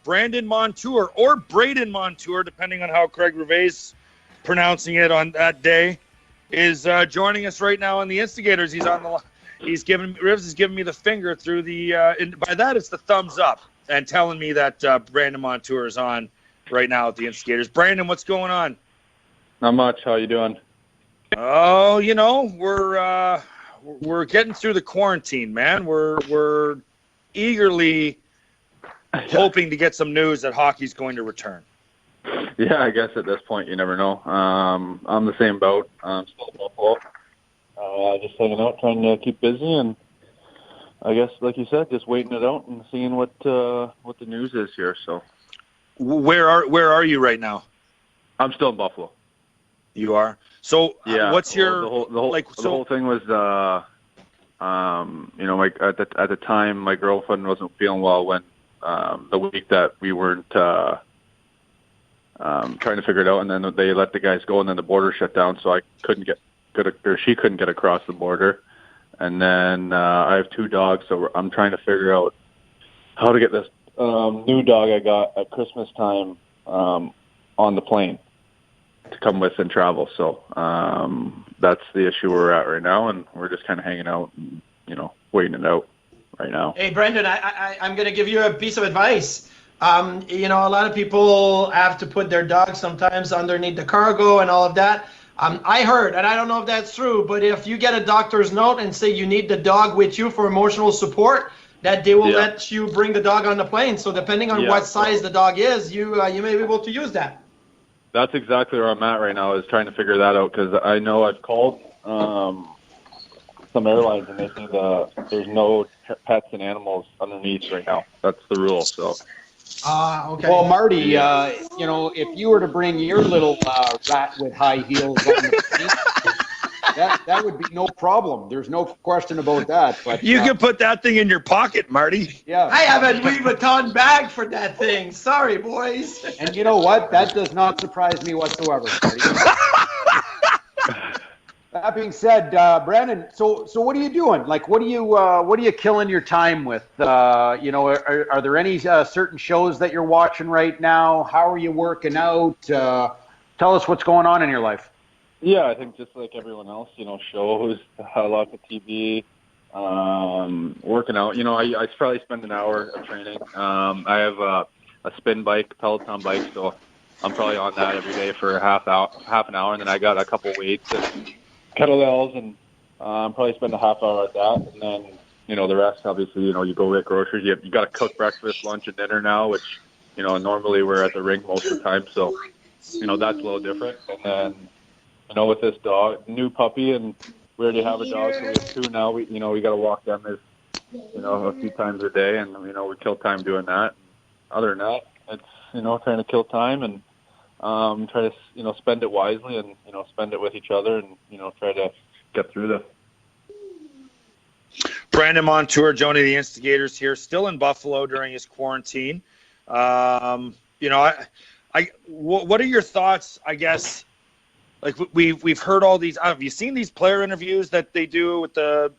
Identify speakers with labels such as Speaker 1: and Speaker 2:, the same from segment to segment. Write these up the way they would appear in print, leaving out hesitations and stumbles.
Speaker 1: Brandon Montour, or Brandon Montour, depending on how Craig Rivet's pronouncing it on that day, is joining us right now on the Instigators. He's on the. Rivs is giving me the finger through the. By that, it's the thumbs up and telling me that Brandon Montour is on right now at the Instigators. Brandon, what's going on?
Speaker 2: Not much. How you doing?
Speaker 1: Oh, we're getting through the quarantine, man. We're eagerly hoping to get some news that hockey's going to return.
Speaker 2: Yeah, I guess at this point you never know. I'm the same boat. I'm still in Buffalo. Just hanging out, trying to keep busy, and I guess, like you said, just waiting it out and seeing what the news is here. So,
Speaker 1: where are you right now?
Speaker 2: I'm still in Buffalo.
Speaker 1: You are. So,
Speaker 2: yeah.
Speaker 1: What's your
Speaker 2: the whole thing was, at the time, my girlfriend wasn't feeling well when the week that we weren't trying to figure it out, and then they let the guys go, and then the border shut down, so I couldn't she couldn't get across the border. And then I have 2 dogs, so I'm trying to figure out how to get this new dog I got at Christmas time on the plane to come with and travel. So that's the issue we're at right now, and we're just kind of hanging out and, waiting it out right now.
Speaker 3: Hey, Brendan, I'm going to give you a piece of advice. A lot of people have to put their dogs sometimes underneath the cargo and all of that. I heard, and I don't know if that's true, but if you get a doctor's note and say you need the dog with you for emotional support, that they will let you bring the dog on the plane. So depending on what size the dog is, you may be able to use that.
Speaker 2: That's exactly where I'm at right now, is trying to figure that out, because I know I've called some airlines, and they say there's no pets and animals underneath right now. That's the rule. So.
Speaker 3: Okay.
Speaker 4: Well, Marty, if you were to bring your little rat with high heels on the plane, that would be no problem. There's no question about that. But
Speaker 1: you can put that thing in your pocket, Marty.
Speaker 4: Yeah.
Speaker 3: I have a Louis Vuitton bag for that thing. Sorry, boys.
Speaker 4: And you know what? That does not surprise me whatsoever, Marty. That being said, Brandon, so what are you doing? Like, what are you killing your time with? Are there any certain shows that you're watching right now? How are you working out? Tell us what's going on in your life.
Speaker 2: Yeah, I think just like everyone else, shows, lots of TV, working out. I probably spend an hour of training. I have a spin bike, Peloton bike, so I'm probably on that every day for half an hour, and then I got a couple weights and kettlebells, and probably spend a half hour at that, and then the rest, obviously, you go get groceries. You got to cook breakfast, lunch, and dinner now, which normally we're at the rink most of the time, so that's a little different. And then with this dog, new puppy, and we already have a dog, so we have 2 now. We got to walk them a few times a day, and we kill time doing that. Other than that, it's trying to kill time and try to spend it wisely, and spend it with each other, and try to get through this.
Speaker 1: Brandon Montour, joining the Instigators here, still in Buffalo during his quarantine. What are your thoughts? I guess, like we've heard all these. Have you seen these player interviews that they do with the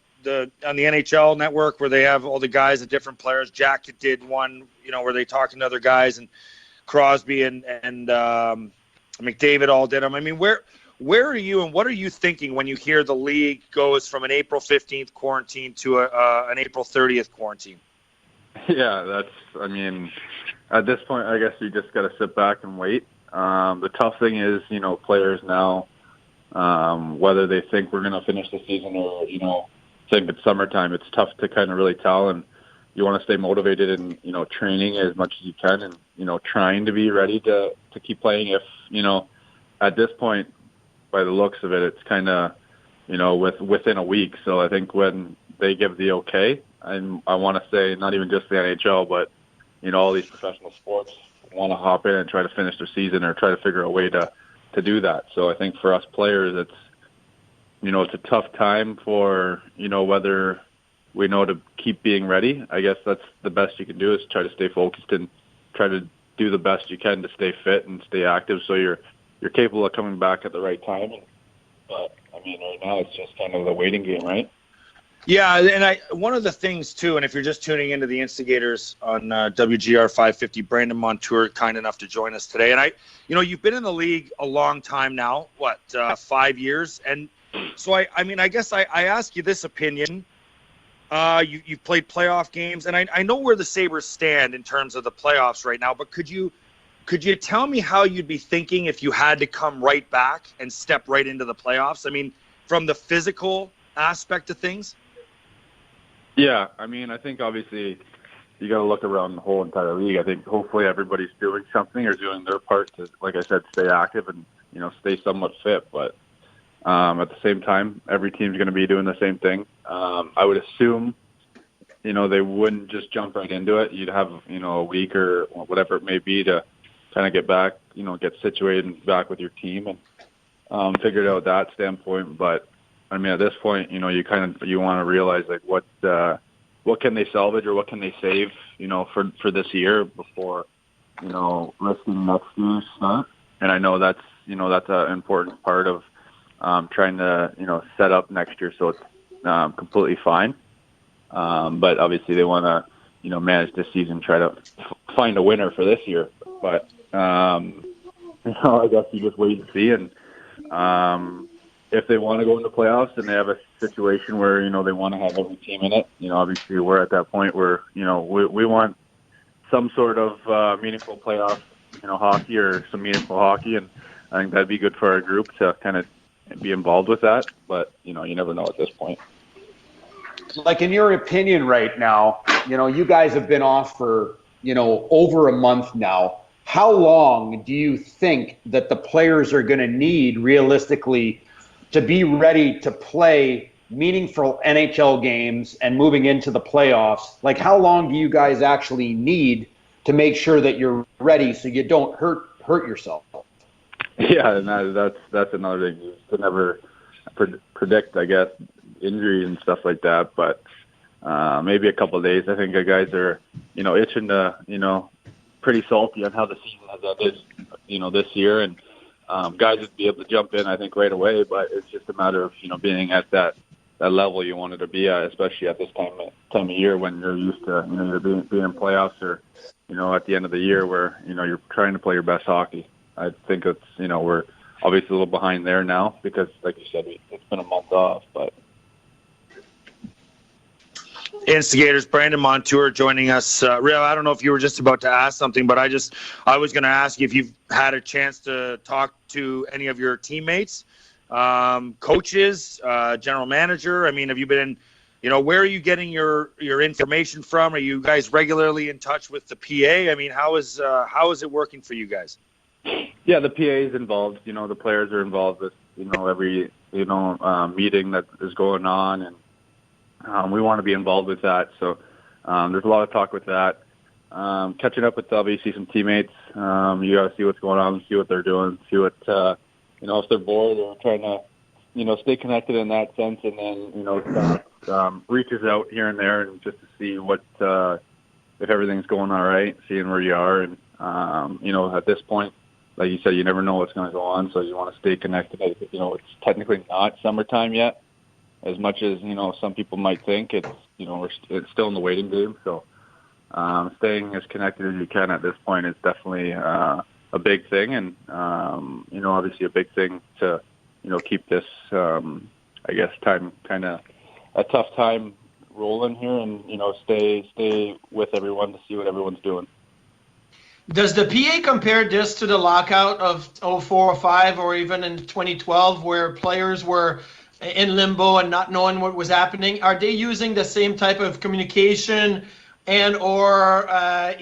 Speaker 1: on the NHL network, where they have all the guys and different players? Jack did one, where they talking to other guys, and Crosby and McDavid all did them. I mean, where are you, and what are you thinking when you hear the league goes from an April 15th quarantine to an April 30th quarantine?
Speaker 2: Yeah, at this point, I guess you just got to sit back and wait. The tough thing is, players now, whether they think we're going to finish the season or, think it's summertime, it's tough to kind of really tell. And you want to stay motivated and, training as much as you can, and, trying to be ready to keep playing. If, at this point, by the looks of it, it's kind of, within a week. So I think when they give the okay, and I want to say not even just the NHL, but, all these professional sports want to hop in and try to finish their season or try to figure a way to do that. So I think for us players, it's a tough time for, whether we know to keep being ready. I guess that's the best you can do, is try to stay focused and try to do the best you can to stay fit and stay active, so you're capable of coming back at the right time. But right now it's just kind of the waiting game, right?
Speaker 1: Yeah, and one of the things too, and if you're just tuning into the Instigators on WGR 550, Brandon Montour kind enough to join us today, and you've been in the league a long time now, 5 years, and so I guess I ask you this opinion. You've played playoff games, and I know where the Sabres stand in terms of the playoffs right now, but could you tell me how you'd be thinking if you had to come right back and step right into the playoffs? I mean, from the physical aspect of things.
Speaker 2: Yeah, I mean, I think obviously you got to look around the whole entire league. I think hopefully everybody's doing something or doing their part to, like I said, stay active and, stay somewhat fit. But at the same time, every team's going to be doing the same thing. I would assume, they wouldn't just jump right into it. You'd have, a week or whatever it may be to kind of get back, get situated and back with your team and figure it out that standpoint. But I mean, at this point, you want to realize like what can they salvage or what can they save, for this year before, risking next year's start. And I know that's an important part of trying to, set up next year so it's completely fine. But obviously they want to, manage this season, try to find a winner for this year. But, I guess you just wait and see. And if they want to go into playoffs and they have a situation where, they want to have every team in it, obviously we're at that point where, we want some sort of meaningful playoff, hockey or some meaningful hockey. And I think that'd be good for our group to kind of be involved with that. But, you never know at this point.
Speaker 4: Like in your opinion right now, you guys have been off for, over a month now. How long do you think that the players are going to need realistically to be ready to play meaningful NHL games and moving into the playoffs? Like, how long do you guys actually need to make sure that you're ready so you don't hurt yourself?
Speaker 2: Yeah, and that's another thing, is to never predict, I guess, injuries and stuff like that. But maybe a couple of days. I think the guys are, itching to, pretty salty on how the season has ended, this year. And guys would be able to jump in, I think, right away. But it's just a matter of, being at that level you wanted to be at, especially at this time of year when you're used to, either being in playoffs or, at the end of the year where, you're trying to play your best hockey. I think it's, we're obviously a little behind there now because, like you said, it's been a month off. But
Speaker 1: Instigators, Brandon Montour joining us. Real, I don't know if you were just about to ask something, but I was going to ask you if you've had a chance to talk to any of your teammates, coaches, general manager. I mean, have you been, where are you getting your information from? Are you guys regularly in touch with the PA? I mean, how is it working for you guys?
Speaker 2: Yeah, the PA is involved. The players are involved with, every, meeting that is going on, and we want to be involved with that. So there's a lot of talk with that. Catching up with obviously some teammates. You got to see what's going on, see what they're doing, see what, if they're bored or trying to, stay connected in that sense. And then, reaches out here and there and just to see what, if everything's going all right, seeing where you are. And, at this point, like you said, you never know what's going to go on. So you want to stay connected. It's technically not summertime yet, as much as, some people might think. It's, it's still in the waiting game. So staying as connected as you can at this point is definitely a big thing. And, obviously a big thing to, keep this, I guess, time kind of a tough time rolling here and, stay with everyone to see what everyone's doing.
Speaker 3: Does the PA compare this to the lockout of 04-05 or even in 2012 where players were in limbo and not knowing what was happening? Are they using the same type of communication and or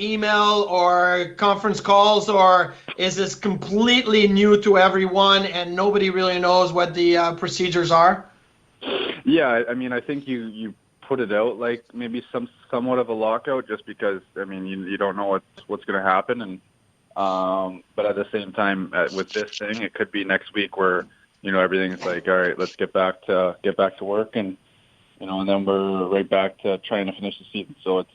Speaker 3: email or conference calls, or is this completely new to everyone and nobody really knows what the procedures are?
Speaker 2: Yeah, I mean, I think you put it out like maybe somewhat of a lockout just because, I mean, you don't know what's going to happen. And but at the same time, with this thing, it could be next week where, everything's like, all right, let's get back to work. And, and then we're right back to trying to finish the season. So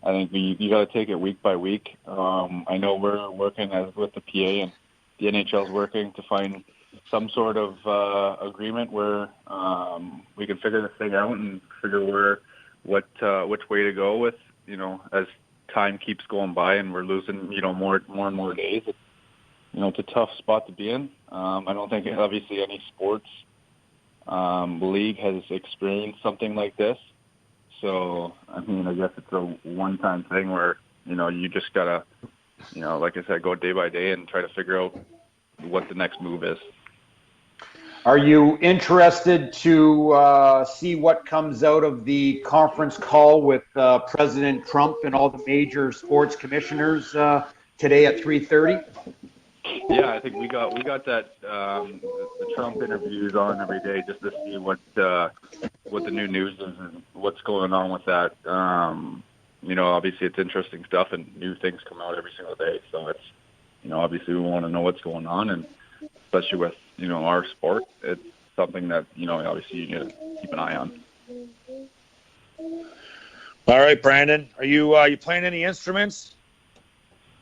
Speaker 2: I think you got to take it week by week. I know we're working with the PA and the NHL's working to find, some sort of agreement where we can figure this thing out and figure which way to go with, as time keeps going by and we're losing, more and more days. It's a tough spot to be in. I don't think obviously any sports league has experienced something like this. So, I guess it's a one-time thing where, you just gotta, like I said, go day by day and try to figure out what the next move is.
Speaker 4: Are you interested to see what comes out of the conference call with President Trump and all the major sports commissioners today at 3:30?
Speaker 2: Yeah, I think we got that the Trump interviews on every day just to see what the new news is and what's going on with that. Obviously it's interesting stuff and new things come out every single day. So it's obviously we want to know what's going on, and especially with our sport, it's something that obviously you need to keep an eye on.
Speaker 1: All right, Brandon, are you playing any instruments?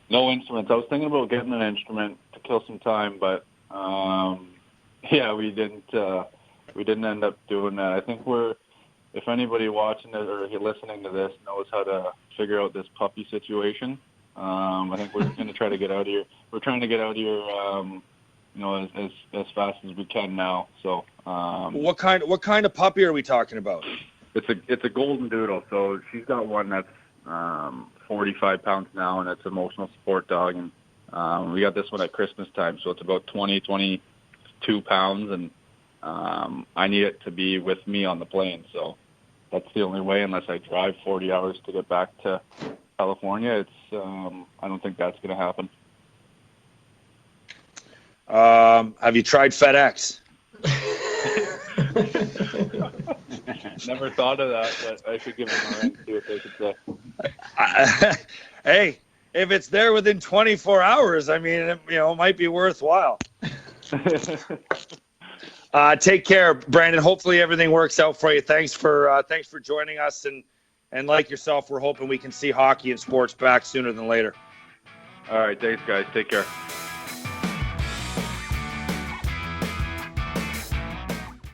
Speaker 2: No instruments. I was thinking about getting an instrument to kill some time, but we didn't end up doing that. I think if anybody watching it or listening to this knows how to figure out this puppy situation, I think we're going to try to get out of here. We're trying to get out of here, as fast as we can now. So,
Speaker 1: what kind of puppy are we talking about?
Speaker 2: It's a golden doodle. So she's got one that's 45 pounds now, and it's an emotional support dog. And we got this one at Christmas time, so it's about 22 pounds, and I need it to be with me on the plane. So that's the only way, unless I drive 40 hours to get back to California. It's I don't think that's going to happen.
Speaker 1: Have you tried FedEx?
Speaker 2: Never thought of that, but I should give them a ring and see what they could say.
Speaker 1: Hey, if it's there within 24 hours, it might be worthwhile. Take care, Brandon. Hopefully everything works out for you. Thanks for joining us, and like yourself, we're hoping we can see hockey and sports back sooner than later.
Speaker 2: All right, thanks, guys. Take care.